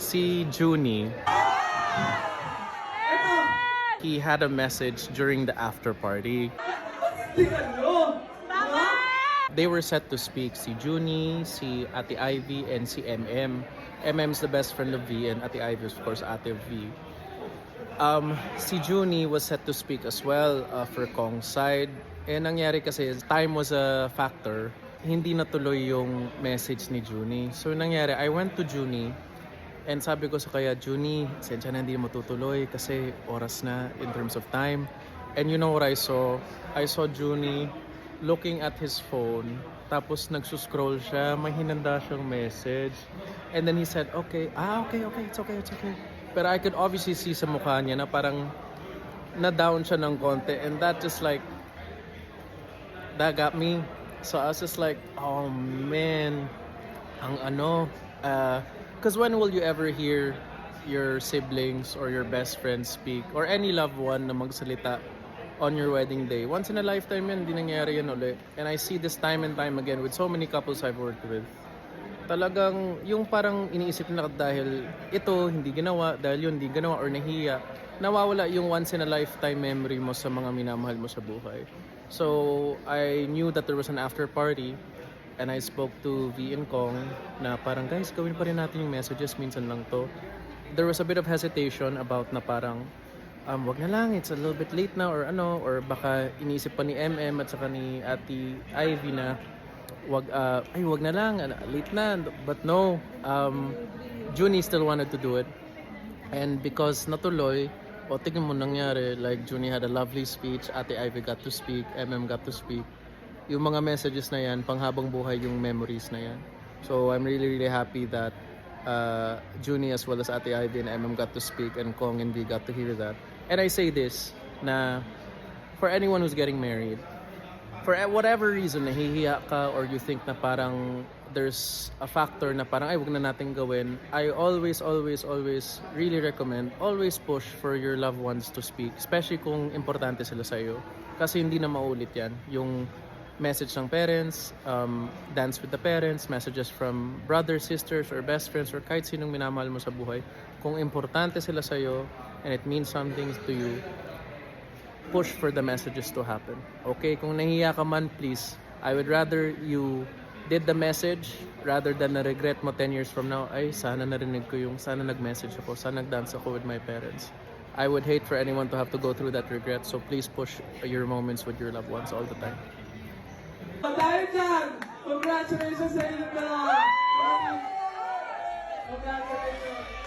Si Junie, he had a message during the after party. They were set to speak, si Junie, si Ate Ivy, and si MM. MM's the best friend of V, and Ate Ivy is of course Ate V. Si Junie was set to speak as well for Kong's side. Nangyari kasi, time was a factor. Hindi natuloy yung message ni Junie. So nangyari, I went to Junie and sabi ko sa kaya, Junie, sensya na hindi matutuloy kasi oras na in terms of time. And you know what I saw? I saw Junie looking at his phone. Tapos nagsuscroll siya, may hinanda siyang message. And then he said, okay, it's okay. Pero I could obviously see sa mukha niya na parang na-down siya ng konti. And that just like, that got me. So I was just like, oh man, ang ano. Because when will you ever hear your siblings or your best friend speak or any loved one na magsalita on your wedding day? Once in a lifetime yan, hindi nangyayari yan ulit. And I see this time and time again with so many couples I've worked with. Talagang yung parang iniisip na dahil ito hindi ginawa, dahil yun hindi ginawa or nahiya, nawawala yung once in a lifetime memory mo sa mga minamahal mo sa buhay. So I knew that there was an after party and I spoke to V and Kong na parang guys gawin pa rin natin yung messages, minsan lang to. There was a bit of hesitation about na parang wag na lang, it's a little bit late na or ano, or baka iniisip pa ni MM at saka ni Ate Ivy na wag na lang, late na. But no, Junie still wanted to do it. And because natuloy, tingnan mo nangyari, like Junie had a lovely speech, Ate Ivy got to speak, MM got to speak. Yung mga messages na yan, panghabang buhay yung memories na yan. So I'm really happy that Junie as well as Ate Ivy and MM got to speak and Kong and V got to hear that. And I say this, na for anyone who's getting married, for whatever reason, nahihiya ka or you think na parang there's a factor na parang ay wag na natin gawin, I always really recommend, always push for your loved ones to speak, especially kung importante sila sa'yo. Kasi hindi na maulit yan. Yung message ng parents, dance with the parents, messages from brothers, sisters, or best friends, or kahit sinong minamahal mo sa buhay. Kung importante sila sa'yo and it means something to you, push for the messages to happen. Okay? Kung nahiya ka man, please, I would rather you did the message rather than na-regret mo 10 years from now, ay, sana narinig ko yung, sana nag-message ako, sana nag-dance ako with my parents. I would hate for anyone to have to go through that regret, so please push your moments with your loved ones all the time. Dahil dyan, congratulations sa inyong dalawa! Congratulations!